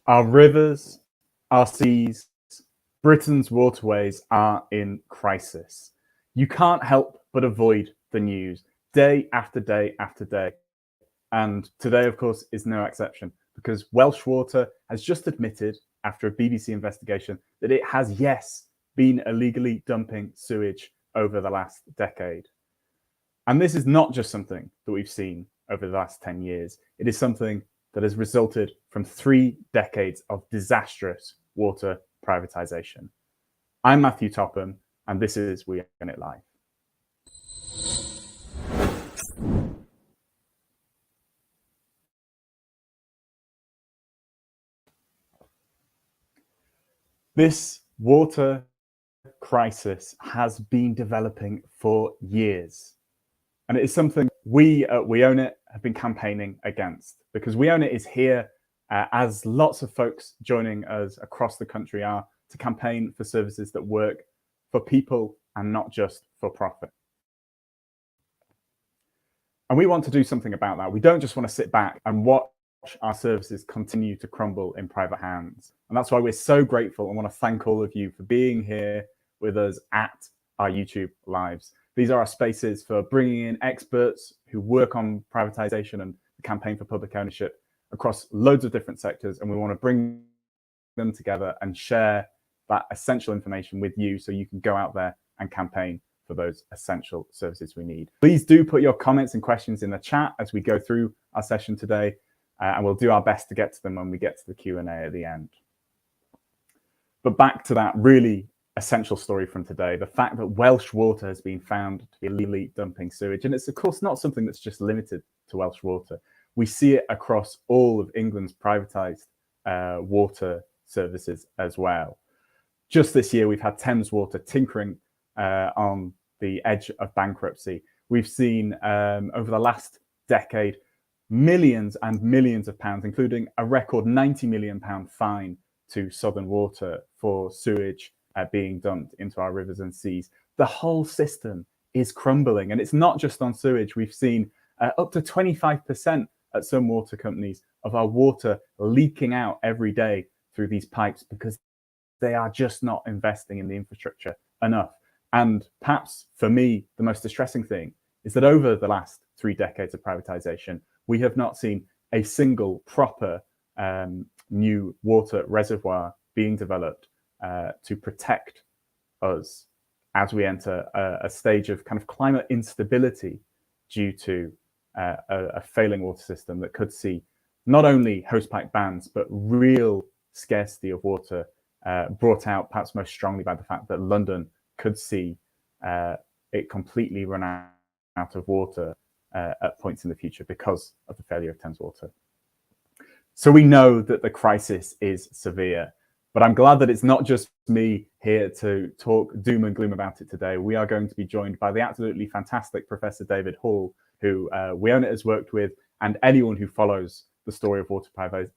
Our rivers, our seas, Britain's waterways are in crisis. You can't help but avoid the news day after day after day. And today, of course, is no exception because Welsh Water has just admitted, after a BBC investigation, that it has, yes, been illegally dumping sewage over the last decade. And this is not just something that we've seen over the last 10 years. It is something that has resulted from 3 decades of disastrous water privatisation. I'm Matthew Topham, and this is We Own It Live. This water crisis has been developing for years. And it is something we at We Own It have been campaigning against, because We Own It is here, as lots of folks joining us across the country are, to campaign for services that work for people and not just for profit. And we want to do something about that. We don't just want to sit back and watch our services continue to crumble in private hands. And that's why we're so grateful and want to thank all of you for being here with us at our YouTube lives. These are our spaces for bringing in experts who work on privatisation and the campaign for public ownership across loads of different sectors. And we want to bring them together and share that essential information with you so you can go out there and campaign for those essential services we need. Please do put your comments and questions in the chat as we go through our session today, and we'll do our best to get to them when we get to the Q&A at the end. But back to that really essential story from today, the fact that Welsh Water has been found to be illegally dumping sewage. And it's, of course, not something that's just limited to Welsh Water. We see it across all of England's privatised water services as well. Just this year, we've had Thames Water tinkering on the edge of bankruptcy. We've seen over the last decade millions and millions of pounds, including a record £90 million fine to Southern Water for sewage being dumped into our rivers and seas. The whole system is crumbling, and it's not just on sewage. We've seen up to 25% at some water companies of our water leaking out every day through these pipes because they are just not investing in the infrastructure enough. And perhaps for me, the most distressing thing is that over the last 3 decades of privatisation, we have not seen a single proper new water reservoir being developed to protect us as we enter a stage of kind of climate instability due to a failing water system that could see not only hosepipe bans, but real scarcity of water brought out perhaps most strongly by the fact that London could see it completely run out of water at points in the future because of the failure of Thames Water. So we know that the crisis is severe, but I'm glad that it's not just me here to talk doom and gloom about it today. We are going to be joined by the absolutely fantastic Professor David Hall, who We Own It has worked with, and anyone who follows the story of water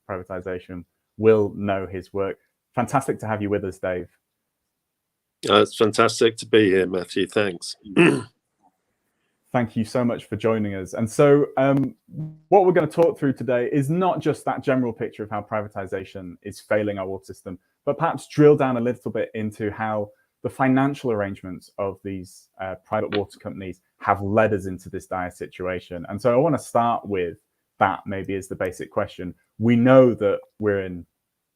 privatisation will know his work. Fantastic to have you with us, Dave. It's fantastic to be here, Matthew. Thanks. Thank you so much for joining us. And so what we're going to talk through today is not just that general picture of how privatisation is failing our water system, but perhaps drill down a little bit into how the financial arrangements of these private water companies have led us into this dire situation. And so I want to start with that maybe as the basic question. We know that we're in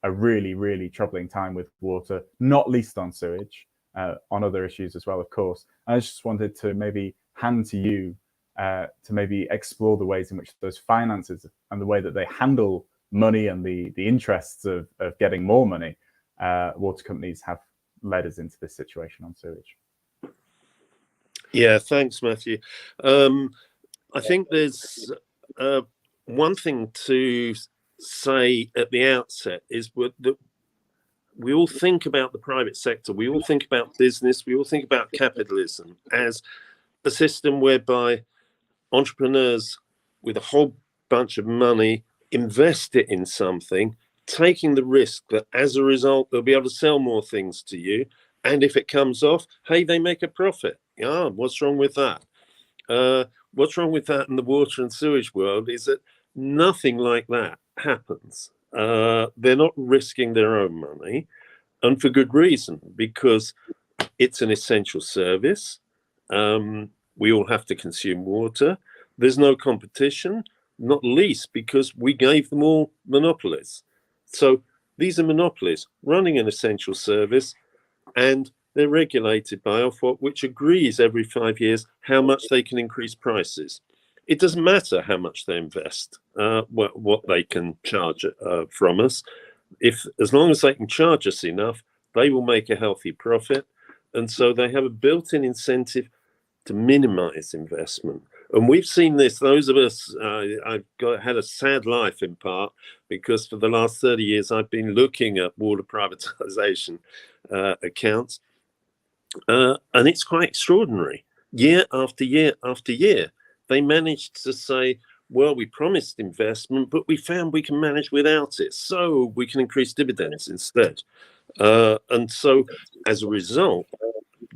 a really, really troubling time with water, not least on sewage, on other issues as well, of course. I just wanted to maybe hand to you to maybe explore the ways in which those finances and the way that they handle money and the interests of getting more money, water companies have led us into this situation on sewage. Yeah, thanks, Matthew. I think there's one thing to say at the outset is that we all think about the private sector, we all think about business, we all think about capitalism as a system whereby entrepreneurs with a whole bunch of money invest it in something, taking the risk that as a result they'll be able to sell more things to you, and if it comes off, hey, they make a profit. Yeah, what's wrong with that? What's wrong with that in the water and sewage world is that nothing like that happens. they're not risking their own money, and for good reason, because it's an essential service. We all have to consume water. There's no competition, not least because we gave them all monopolies. So these are monopolies running an essential service, and they're regulated by Ofwat, which agrees every 5 years how much they can increase prices. It doesn't matter how much they invest, what they can charge from us. As long as they can charge us enough, they will make a healthy profit. And so they have a built-in incentive to minimize investment. And we've seen this, those of us, had a sad life in part, because for the last 30 years, I've been looking at water privatisation accounts. And it's quite extraordinary. Year after year after year, they managed to say, well, we promised investment, but we found we can manage without it. So we can increase dividends instead. And so as a result,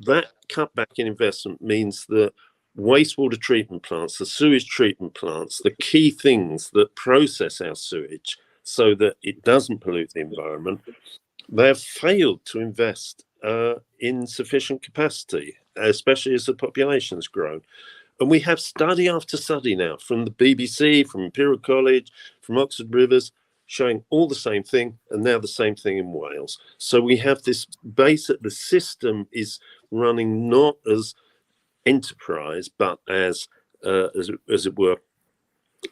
that cutback in investment means that wastewater treatment plants, the sewage treatment plants, the key things that process our sewage so that it doesn't pollute the environment, they have failed to invest in sufficient capacity, especially as the population has grown. And we have study after study now from the BBC, from Imperial College, from Oxford Rivers, showing all the same thing, and now the same thing in Wales. So we have this base that the system is running not as enterprise, but as it were,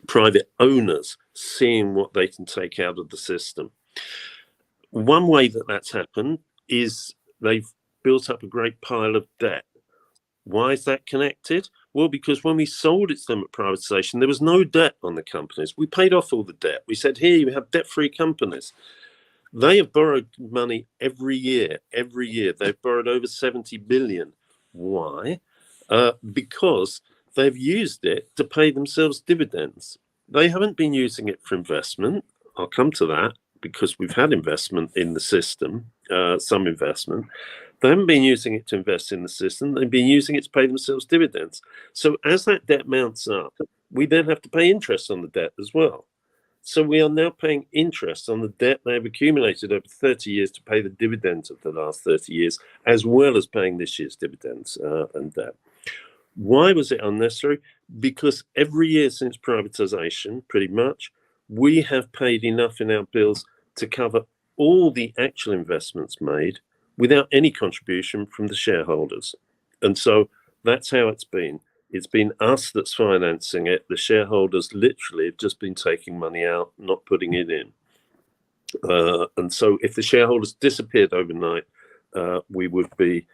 private owners seeing what they can take out of the system. One way that that's happened is they've built up a great pile of debt. Why is that connected? Well, because when we sold it to them at privatisation, there was no debt on the companies. We paid off all the debt. We said, here, you have debt-free companies. They have borrowed money every year. Every year, they've borrowed over 70 billion. Why? Because they've used it to pay themselves dividends. They haven't been using it for investment. I'll come to that, because we've had investment in the system, some investment. They haven't been using it to invest in the system. They've been using it to pay themselves dividends. So as that debt mounts up, we then have to pay interest on the debt as well. So we are now paying interest on the debt they have accumulated over 30 years to pay the dividends of the last 30 years, as well as paying this year's dividends and debt. Why was it unnecessary? Because every year since privatisation, pretty much, we have paid enough in our bills to cover all the actual investments made without any contribution from the shareholders. And so that's how it's been. It's been us that's financing it. The shareholders literally have just been taking money out, not putting it in. And so if the shareholders disappeared overnight, we would be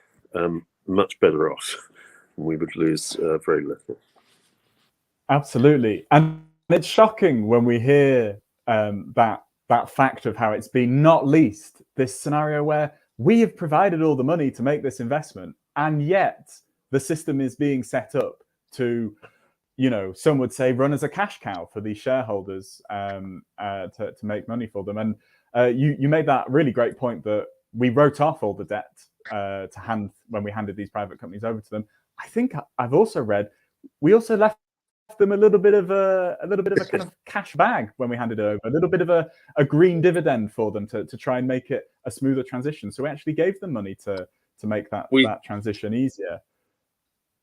much better off. We would lose very little. Absolutely. And it's shocking when we hear that fact of how it's been, not least this scenario where we have provided all the money to make this investment, and yet the system is being set up to, some would say, run as a cash cow for these shareholders to make money for them. And you made that really great point that we wrote off all the debt to hand when we handed these private companies over to them. I think I've also read we also left them a little bit of a kind of cash bag when we handed it over, a little bit of a green dividend for them to try and make it a smoother transition. So we actually gave them money to make that transition easier.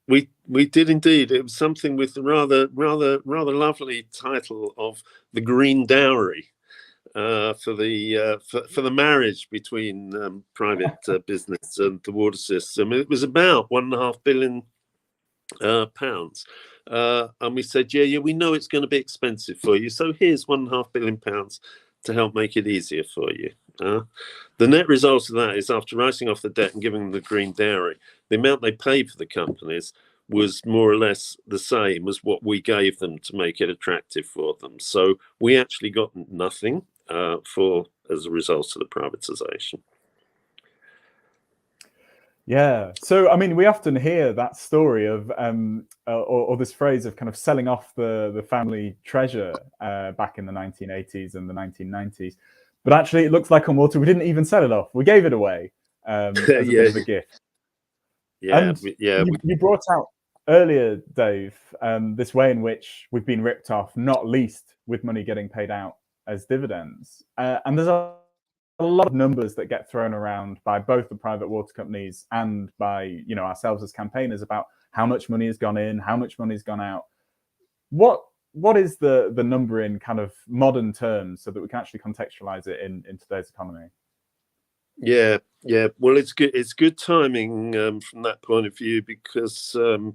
We did indeed. It was something with the rather lovely title of the Green Dowry for the marriage between private business and the water system. It was about £1.5 billion. And we said, yeah, we know it's going to be expensive for you, so here's £1.5 billion to help make it easier for you. The net result of that is, after writing off the debt and giving them the green dowry, the amount they paid for the companies was more or less the same as what we gave them to make it attractive for them. So we actually got nothing as a result of the privatisation. Yeah. So, I mean, we often hear that story of, or this phrase of kind of selling off the family treasure back in the 1980s and the 1990s. But actually, it looks like on water, we didn't even sell it off. We gave it away as a bit of a gift. Yeah, you brought out earlier, Dave, this way in which we've been ripped off, not least with money getting paid out as dividends. And there's a lot of numbers that get thrown around by both the private water companies and by ourselves as campaigners about how much money has gone in, how much money has gone out. What is the number in kind of modern terms so that we can actually contextualize it in today's economy? Yeah. Well, it's good. It's good timing from that point of view, because I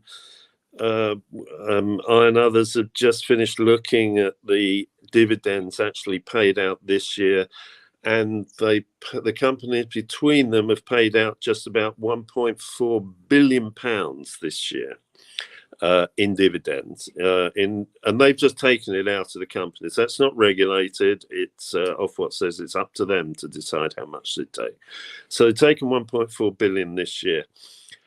and others have just finished looking at the dividends actually paid out this year, and the companies between them have paid out just about £1.4 billion this year in dividends, and they've just taken it out of the companies. That's not regulated. It's Ofwat says it's up to them to decide how much they take. So they've taken 1.4 billion this year.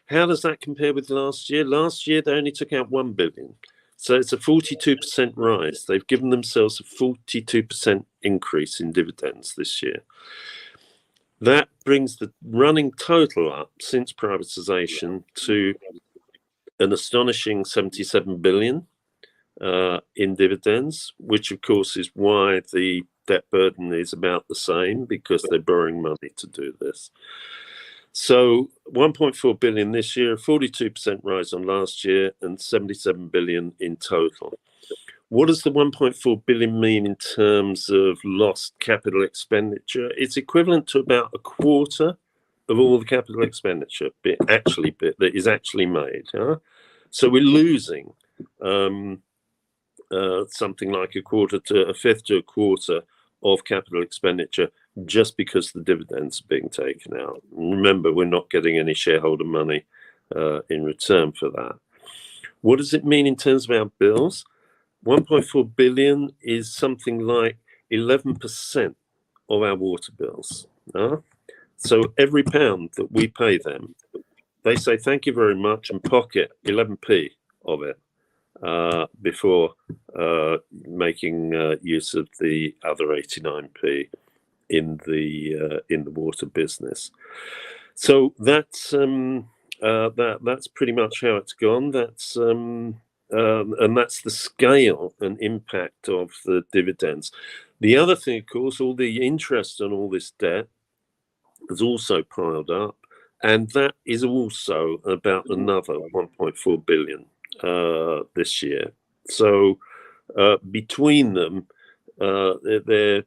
How does that compare with last year? Last year they only took out 1 billion. So it's a 42% rise. They've given themselves a 42% increase in dividends this year. That brings the running total up since privatisation to an astonishing 77 billion in dividends, which of course is why the debt burden is about the same, because they're borrowing money to do this. So 1.4 billion this year, a 42% rise on last year, and 77 billion in total. What does the 1.4 billion mean in terms of lost capital expenditure? It's equivalent to about a quarter of all the capital expenditure that is actually made. So we're losing something like a fifth to a quarter of capital expenditure just because the dividends are being taken out. And remember, we're not getting any shareholder money in return for that. What does it mean in terms of our bills? 1.4 billion is something like 11% of our water bills. So every pound that we pay them, they say thank you very much and pocket 11p of it before making use of the other 89p in the water business. So that's pretty much how it's gone. And that's the scale and impact of the dividends. The other thing, of course, all the interest on all this debt has also piled up, and that is also about another 1.4 billion this year. So between them, they're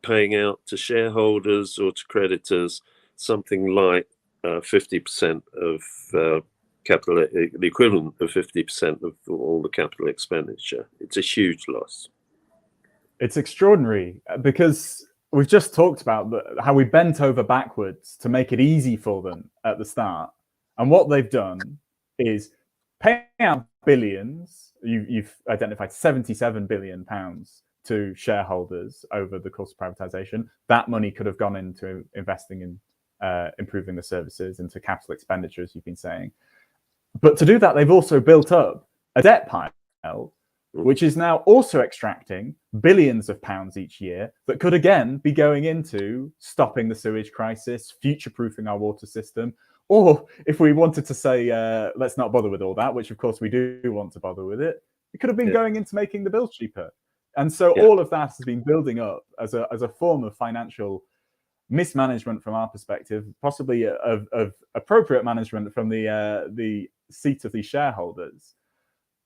paying out to shareholders or to creditors something like 50% of capital, the equivalent of 50% of all the capital expenditure. It's a huge loss. It's extraordinary, because we've just talked about how we bent over backwards to make it easy for them at the start. And what they've done is pay out billions. You've identified 77 billion pounds to shareholders over the course of privatisation. That money could have gone into investing in improving the services, into capital expenditure, as you've been saying. But to do that, they've also built up a debt pile, which is now also extracting billions of pounds each year that could again be going into stopping the sewage crisis, future-proofing our water system. Or if we wanted to say, let's not bother with all that, which of course we do want to bother with it, it could have been going into making the bills cheaper. And so all of that has been building up as a form of financial mismanagement from our perspective, possibly of appropriate management from the seat of these shareholders.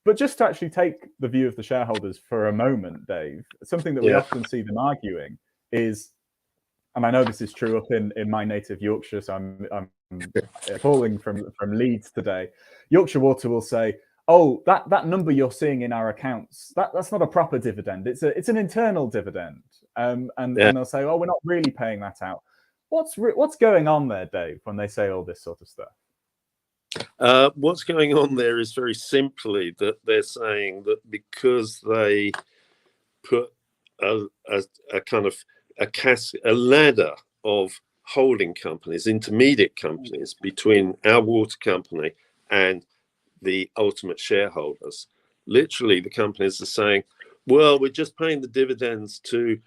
But just to actually take the view of the shareholders for a moment, Dave, something that we often see them arguing is, and I know this is true up in my native Yorkshire, so I'm calling from Leeds today. Yorkshire Water will say, oh, that number you're seeing in our accounts, that's not a proper dividend. It's an internal dividend. And they'll say, oh, we're not really paying that out. What's going on there, Dave, when they say all this sort of stuff? What's going on there is very simply that they're saying that because they put a kind of a ladder of holding companies, intermediate companies between our water company and the ultimate shareholders. Literally, the companies are saying, well, we're just paying the dividends to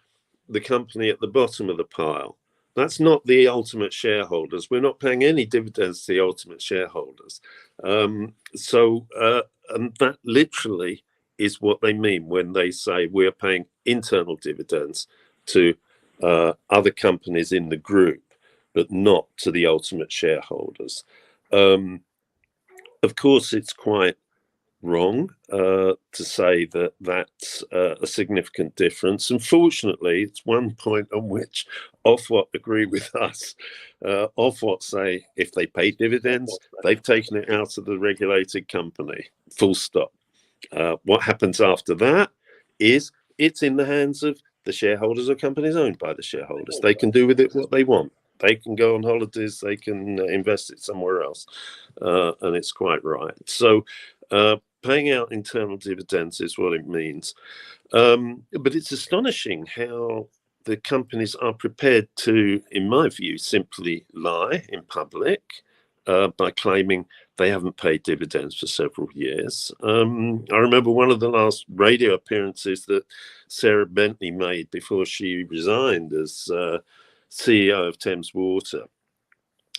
the company at the bottom of the pile. That's not the ultimate shareholders. We're not paying any dividends to the ultimate shareholders. And that literally is what they mean when they say we're paying internal dividends to other companies in the group, but not to the ultimate shareholders. Of course, it's quite wrong to say that that's a significant difference. Unfortunately, it's one point on which Ofwat agree with us. Ofwat say if they pay dividends, they've taken it out of the regulated company, full stop. What happens after that is it's in the hands of the shareholders of companies owned by the shareholders. They can do with it what they want. They can go on holidays, they can invest it somewhere else, and it's quite right. So paying out internal dividends is what it means. But it's astonishing how the companies are prepared to, in my view, simply lie in public by claiming they haven't paid dividends for several years. I remember one of the last radio appearances that Sarah Bentley made before she resigned as CEO of Thames Water.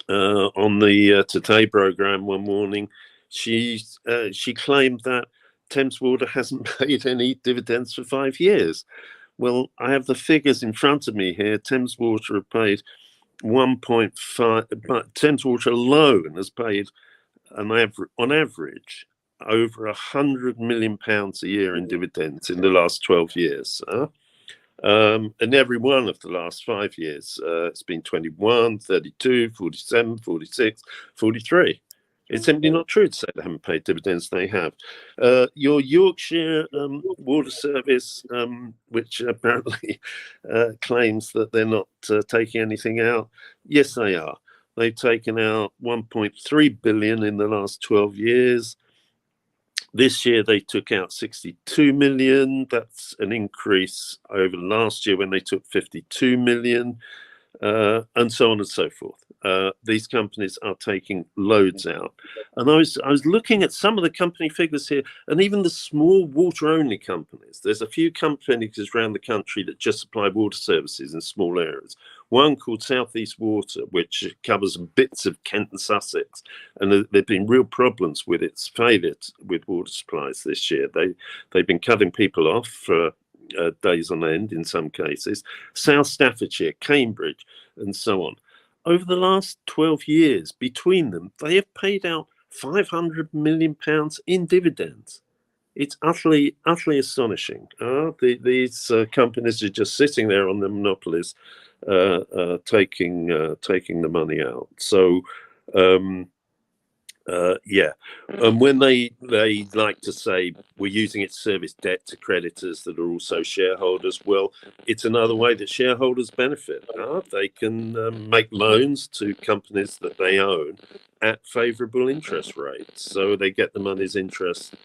On the Today programme one morning, she claimed that Thames Water hasn't paid any dividends for 5 years. Well, I have the figures in front of me here. Thames Water have paid 1.5, but Thames Water alone has paid on average over £100 million a year in dividends in the last 12 years. And every one of the last 5 years, it's been 21, 32, 47, 46, 43. It's simply not true to say they haven't paid dividends. They have. Your Yorkshire Water Service, which apparently claims that they're not taking anything out, yes, they are. They've taken out 1.3 billion in the last 12 years. This year they took out 62 million. That's an increase over last year when they took 52 million, and so on and so forth. These companies are taking loads out. And I was looking at some of the company figures here, and even the small water-only companies. There's a few companies around the country that just supply water services in small areas. One called South East Water, which covers bits of Kent and Sussex, and there have been real problems with its failure with water supplies this year. They've been cutting people off for days on end in some cases. South Staffordshire, Cambridge, and so on. Over the last 12 years, between them, they have paid out £500 million in dividends. It's utterly astonishing. These companies are just sitting there on the monopolies, taking the money out. So, yeah. And when they like to say we're using it to service debt to creditors that are also shareholders, well, it's another way that shareholders benefit. They can make loans to companies that they own at favourable interest rates, so they get the money's interest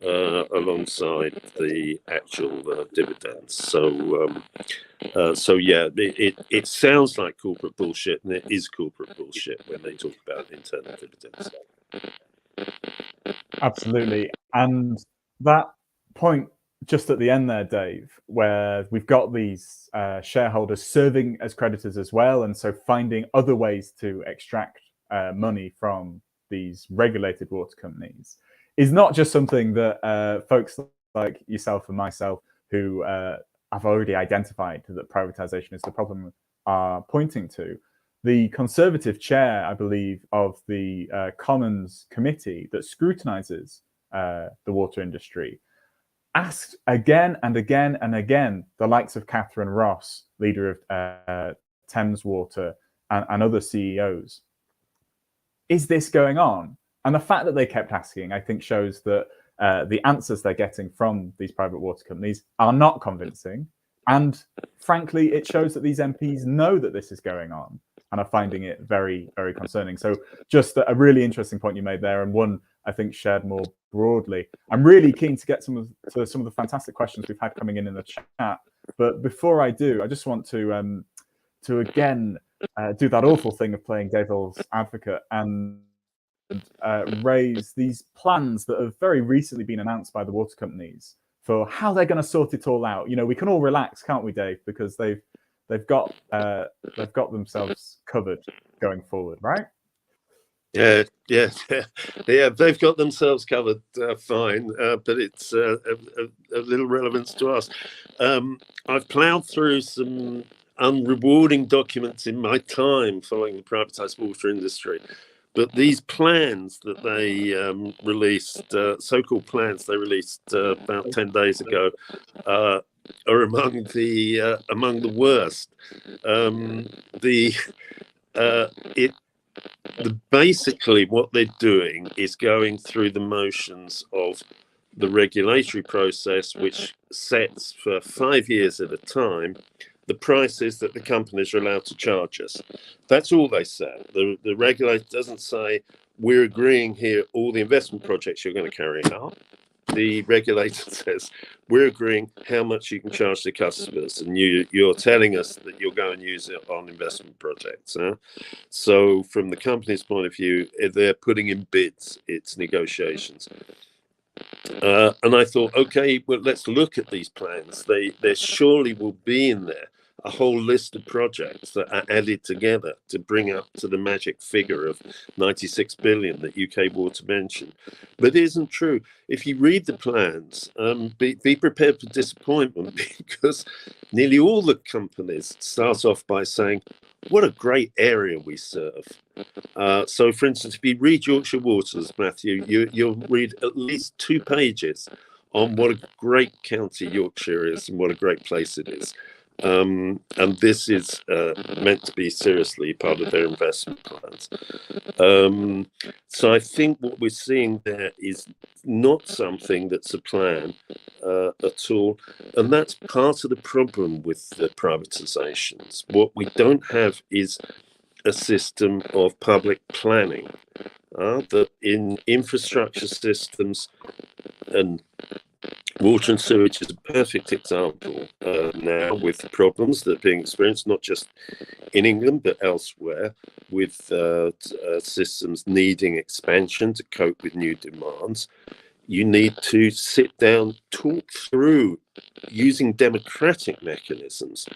alongside the actual dividends. So yeah, it sounds like corporate bullshit, and it is corporate bullshit when they talk about internal dividends. Absolutely. And that point just at the end there, Dave, where we've got these shareholders serving as creditors as well, and so finding other ways to extract money from these regulated water companies is not just something that folks like yourself and myself who have already identified that privatisation is the problem are pointing to. The Conservative chair, I believe, of the Commons committee that scrutinises the water industry asked again and again and again the likes of Catherine Ross, leader of Thames Water, and other CEOs, is this going on? And the fact that they kept asking, I think, shows that the answers they're getting from these private water companies are not convincing. And frankly, it shows that these MPs know that this is going on and are finding it very, very concerning. So just a really interesting point you made there, and one I think shared more broadly. I'm really keen to get to some of the fantastic questions we've had coming in the chat. But before I do, I just want to again do that awful thing of playing devil's advocate and raise these plans that have very recently been announced by the water companies for how they're going to sort it all out. You know, we can all relax, can't we, Dave? Because they've got themselves covered going forward, right? Yeah, yeah, yeah. They've got themselves covered fine, but it's a little relevance to us. I've ploughed through some unrewarding documents in my time following the privatised water industry, but these plans that they released, so-called plans they released about 10 days ago, are among the worst. Basically what they're doing is going through the motions of the regulatory process, which sets for 5 years at a time the prices that the companies are allowed to charge us. That's all they say. The regulator doesn't say, we're agreeing here all the investment projects you're going to carry out. The regulator says, we're agreeing how much you can charge the customers, and you're telling us that you'll go and use it on investment projects. So from the company's point of view, they're putting in bids, it's negotiations. And I thought, okay, well, let's look at these plans. There surely will be in there a whole list of projects that are added together to bring up to the magic figure of 96 billion that UK Water mentioned. But it isn't true. If you read the plans, be prepared for disappointment, because nearly all the companies start off by saying, what a great area we serve. So, for instance, if you read Yorkshire Waters, Matthew, you'll read at least 2 pages on what a great county Yorkshire is and what a great place it is. And this is meant to be seriously part of their investment plans. So I think what we're seeing there is not something that's a plan at all. And that's part of the problem with the privatisations. What we don't have is a system of public planning that in infrastructure systems, and water and sewage is a perfect example now, with the problems that are being experienced not just in England but elsewhere, with systems needing expansion to cope with new demands. You need to sit down, talk through, using democratic mechanisms,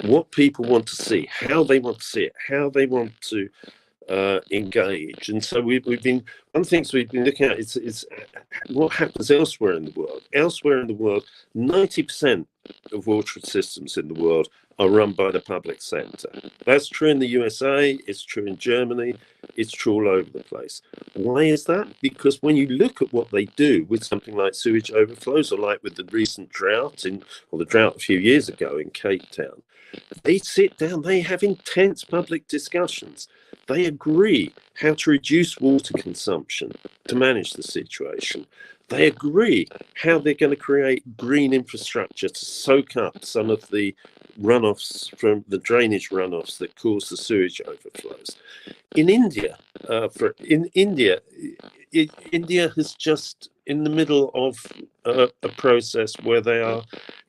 what people want to see, how they want to see it, how they want to engage. And so we've been, one of the things we've been looking at is what happens elsewhere in the world. Elsewhere in the world, 90% of water systems in the world are run by the public sector. That's true in the USA, it's true in Germany, it's true all over the place. Why is that? Because when you look at what they do with something like sewage overflows, or like with the recent drought or the drought a few years ago in Cape Town, they sit down, they have intense public discussions. They agree how to reduce water consumption to manage the situation. They agree how they're going to create green infrastructure to soak up some of the runoffs from the drainage runoffs that cause the sewage overflows. In India, India is just in the middle of a process where they are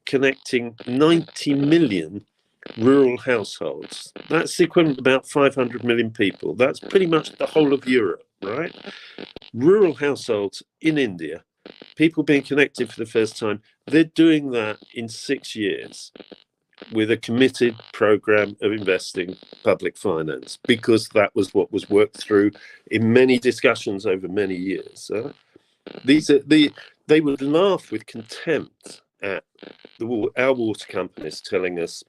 connecting 90 million rural households. That's the equivalent of about 500 million people. That's pretty much the whole of Europe, right? Rural households in India, people being connected for the first time, they're doing that in 6 years with a committed program of investing public finance, because that was what was worked through in many discussions over many years. They would laugh with contempt at our water companies telling us,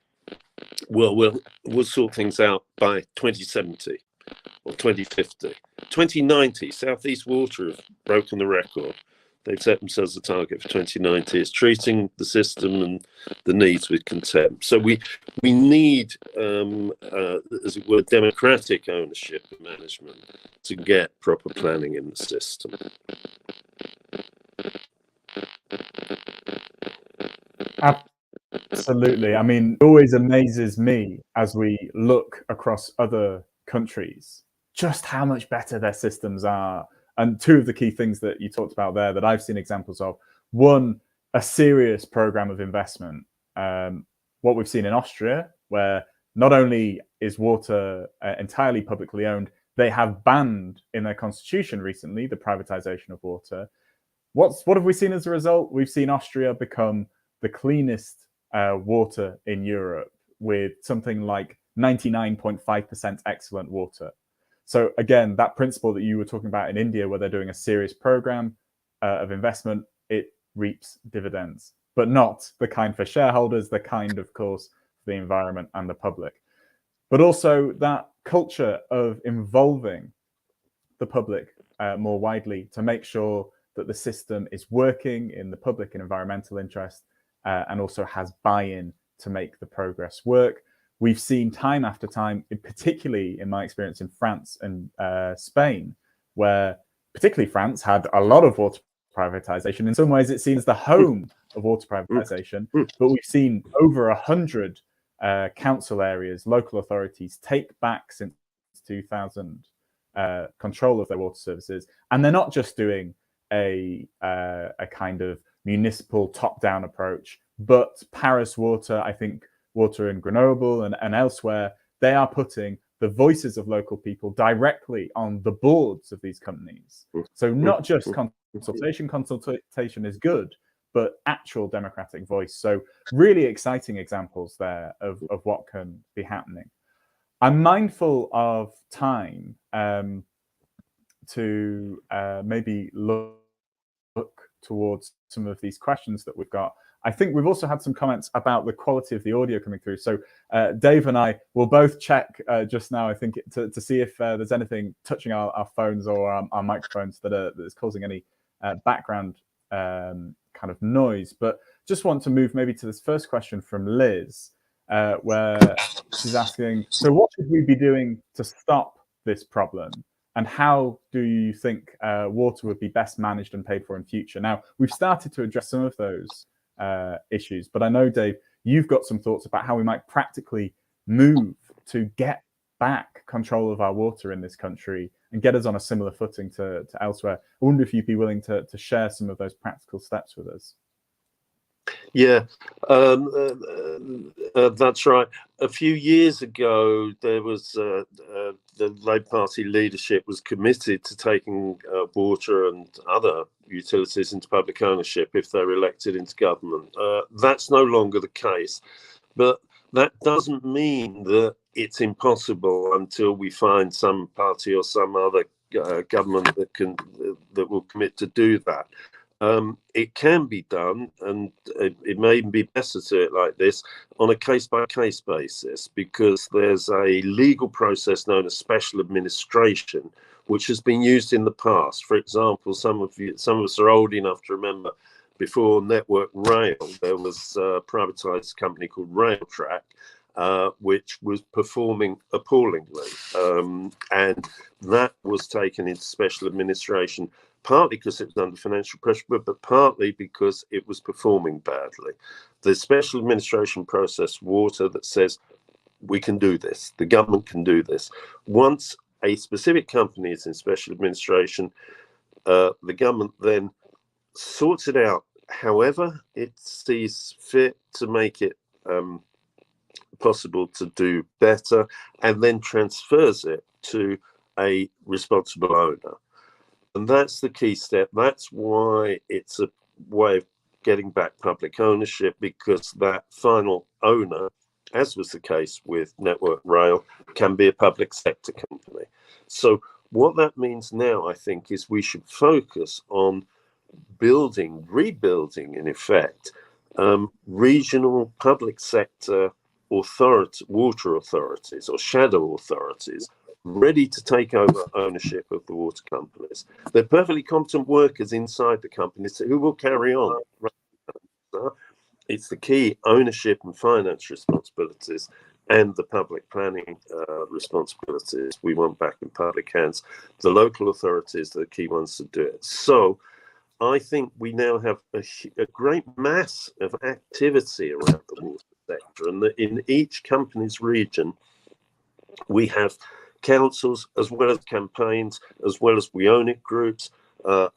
well, we'll sort things out by 2070 or 2050. 2090, Southeast Water have broken the record. They've set themselves a target for 2090. It's treating the system and the needs with contempt. So we need, as it were, democratic ownership and management to get proper planning in the system. Absolutely. I mean, it always amazes me as we look across other countries just how much better their systems are. And 2 of the key things that you talked about there that I've seen examples of: one, a serious program of investment. What we've seen in Austria, where not only is water entirely publicly owned, they have banned in their constitution recently the privatization of water. What have we seen as a result? We've seen Austria become the cleanest water in Europe, with something like 99.5% excellent water. So again, that principle that you were talking about in India, where they're doing a serious program of investment, it reaps dividends, but not the kind for shareholders, the kind, of course, for the environment and the public. But also that culture of involving the public more widely to make sure that the system is working in the public and environmental interest, and also has buy-in to make the progress work. We've seen time after time, particularly in my experience in France and Spain, where particularly France had a lot of water privatization. In some ways, it seems the home of water privatization, but we've seen over 100 council areas, local authorities take back since 2000 control of their water services, and they're not just doing a kind of municipal top-down approach, but Paris Water, I think Water in Grenoble and elsewhere, they are putting the voices of local people directly on the boards of these companies. So not just consultation is good, but actual democratic voice. So really exciting examples there of what can be happening. I'm mindful of time to maybe look towards some of these questions that we've got. I think we've also had some comments about the quality of the audio coming through. So Dave and I will both check just now, I think, to see if there's anything touching our phones or our microphones that is causing any background kind of noise. But just want to move maybe to this first question from Liz, where she's asking, so what should we be doing to stop this problem? And how do you think water would be best managed and paid for in future? Now, we've started to address some of those issues, but I know, Dave, you've got some thoughts about how we might practically move to get back control of our water in this country and get us on a similar footing to elsewhere. I wonder if you'd be willing to share some of those practical steps with us. Yeah, that's right. A few years ago, there was the Labour Party leadership was committed to taking water and other utilities into public ownership if they're elected into government. That's no longer the case, but that doesn't mean that it's impossible until we find some party or some other government that will commit to do that. It can be done, and it may even be better to do it like this on a case-by-case basis, because there's a legal process known as special administration, which has been used in the past. For example, some of us are old enough to remember before Network Rail, there was a privatised company called Railtrack, which was performing appallingly, and that was taken into special administration, partly because it was under financial pressure, but partly because it was performing badly. The special administration process, water, that says we can do this, the government can do this. Once a specific company is in special administration, the government then sorts it out however it sees fit to make it possible to do better, and then transfers it to a responsible owner. And that's the key step. That's why it's a way of getting back public ownership, because that final owner, as was the case with Network Rail, can be a public sector company. So what that means now, I think, is we should focus on rebuilding, in effect, regional public sector water authorities or shadow authorities ready to take over ownership of the water companies. They're perfectly competent workers inside the companies who will carry on. It's the key ownership and finance responsibilities and the public planning responsibilities we want back in public hands. The local authorities are the key ones to do it. So I think we now have a great mass of activity around the water sector, and that in each company's region we have councils, as well as campaigns, as well as we own it groups,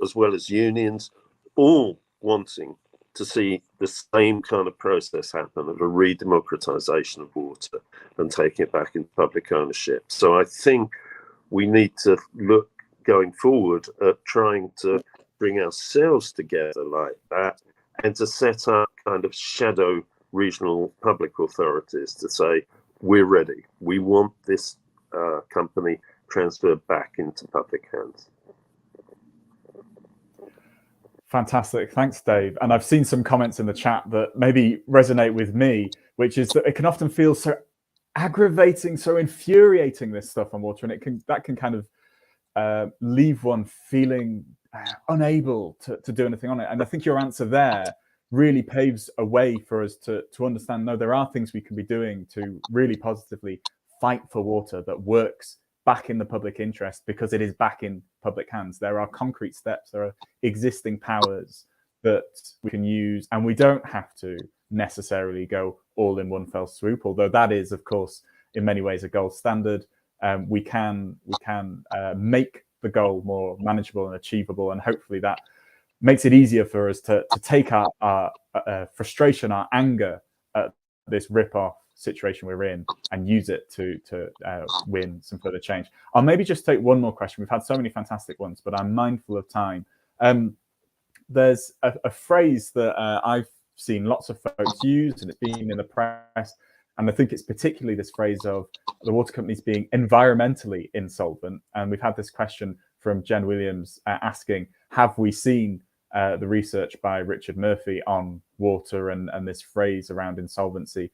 as well as unions, all wanting to see the same kind of process happen, of a re-democratization of water and taking it back into public ownership. So I think we need to look going forward at trying to bring ourselves together like that, and to set up kind of shadow regional public authorities to say, we're ready. We want this company transferred back into public hands. Fantastic. Thanks, Dave. And I've seen some comments in the chat that maybe resonate with me, which is that it can often feel so aggravating, so infuriating, this stuff on water, and that can kind of leave one feeling unable to do anything on it. And I think your answer there really paves a way for us to understand, no, there are things we can be doing to really positively fight for water that works back in the public interest, because it is back in public hands. There are concrete steps, there are existing powers that we can use, and we don't have to necessarily go all in one fell swoop, although that is, of course, in many ways a gold standard. We can make the goal more manageable and achievable, and hopefully that makes it easier for us to take our frustration, our anger at this rip-off situation we're in, and use it to win some further change. I'll maybe just take one more question. We've had so many fantastic ones, but I'm mindful of time. There's a phrase that I've seen lots of folks use, and it's been in the press, and I think it's particularly this phrase of the water companies being environmentally insolvent. And we've had this question from Jen Williams asking, have we seen the research by Richard Murphy on water and this phrase around insolvency?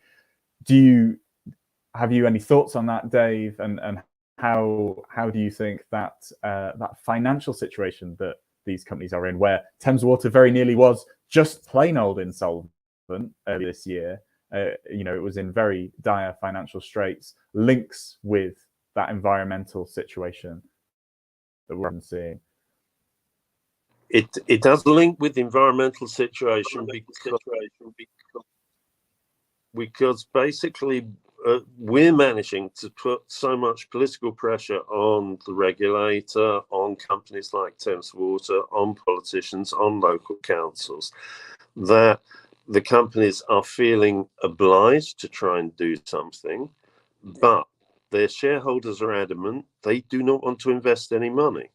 Have you any thoughts on that, Dave? And how do you think that that financial situation that these companies are in, where Thames Water very nearly was just plain old insolvent earlier this year, it was in very dire financial straits, links with that environmental situation that we're seeing? It does link with the environmental situation because basically we're managing to put so much political pressure on the regulator, on companies like Thames Water, on politicians, on local councils, that the companies are feeling obliged to try and do something, but their shareholders are adamant they do not want to invest any money.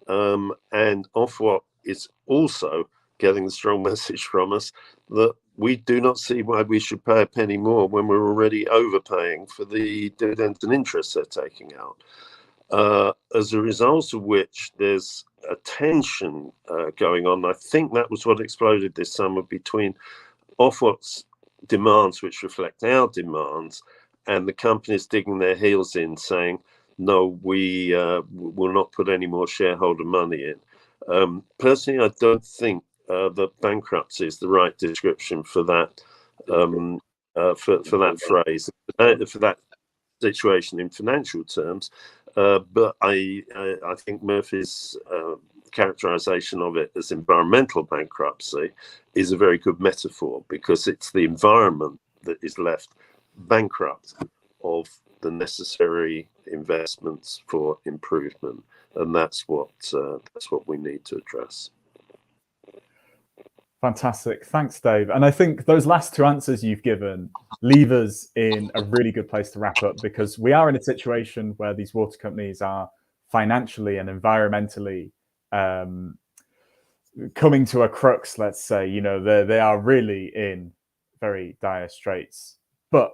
And Ofwat is also getting the strong message from us that we do not see why we should pay a penny more when we're already overpaying for the dividends and interest they're taking out. As a result of which there's a tension going on. I think that was what exploded this summer between Ofwat's demands, which reflect our demands, and the companies digging their heels in saying, no, we will not put any more shareholder money in. Personally, I don't think that bankruptcy is the right description for that for that phrase, for that situation in financial terms. But I think Murphy's characterization of it as environmental bankruptcy is a very good metaphor, because it's the environment that is left bankrupt of the necessary investments for improvement, and that's what we need to address. Fantastic. Thanks, Dave. And I think those last two answers you've given leave us in a really good place to wrap up, because we are in a situation where these water companies are financially and environmentally coming to a crux, let's say. They are really in very dire straits, but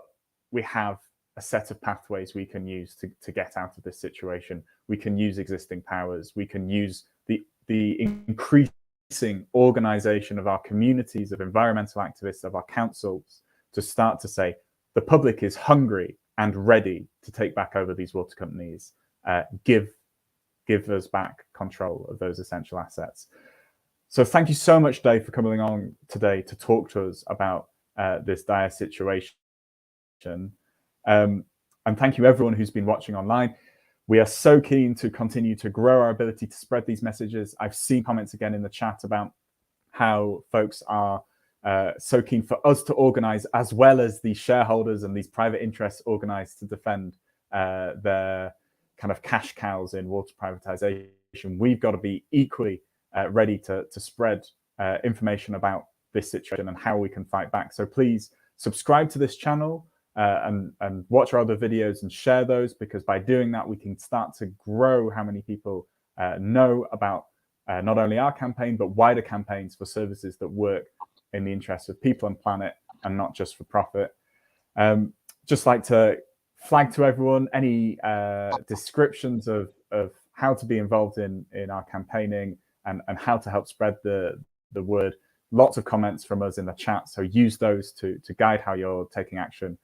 we have a set of pathways we can use to get out of this situation. We can use existing powers. We can use the increasing organization of our communities of environmental activists, of our councils, to start to say the public is hungry and ready to take back over these water companies. Give us back control of those essential assets. So thank you so much, Dave, for coming on today to talk to us about this dire situation. And thank you everyone who's been watching online. We are so keen to continue to grow our ability to spread these messages. I've seen comments again in the chat about how folks are so keen for us to organize, as well as the shareholders and these private interests organized to defend their kind of cash cows in water privatization. We've got to be equally ready to spread information about this situation and how we can fight back. So please subscribe to this channel and watch our other videos and share those, because by doing that we can start to grow how many people know about not only our campaign but wider campaigns for services that work in the interests of people and planet and not just for profit. Just like to flag to everyone any descriptions of how to be involved in our campaigning and how to help spread the word. Lots of comments from us in the chat, so use those to guide how you're taking action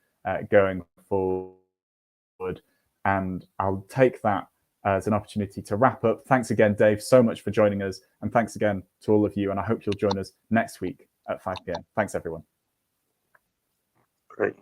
going forward. And I'll take that as an opportunity to wrap up. Thanks again, Dave, so much for joining us, and thanks again to all of you, and I hope you'll join us next week at 5 p.m. Thanks, everyone. Great.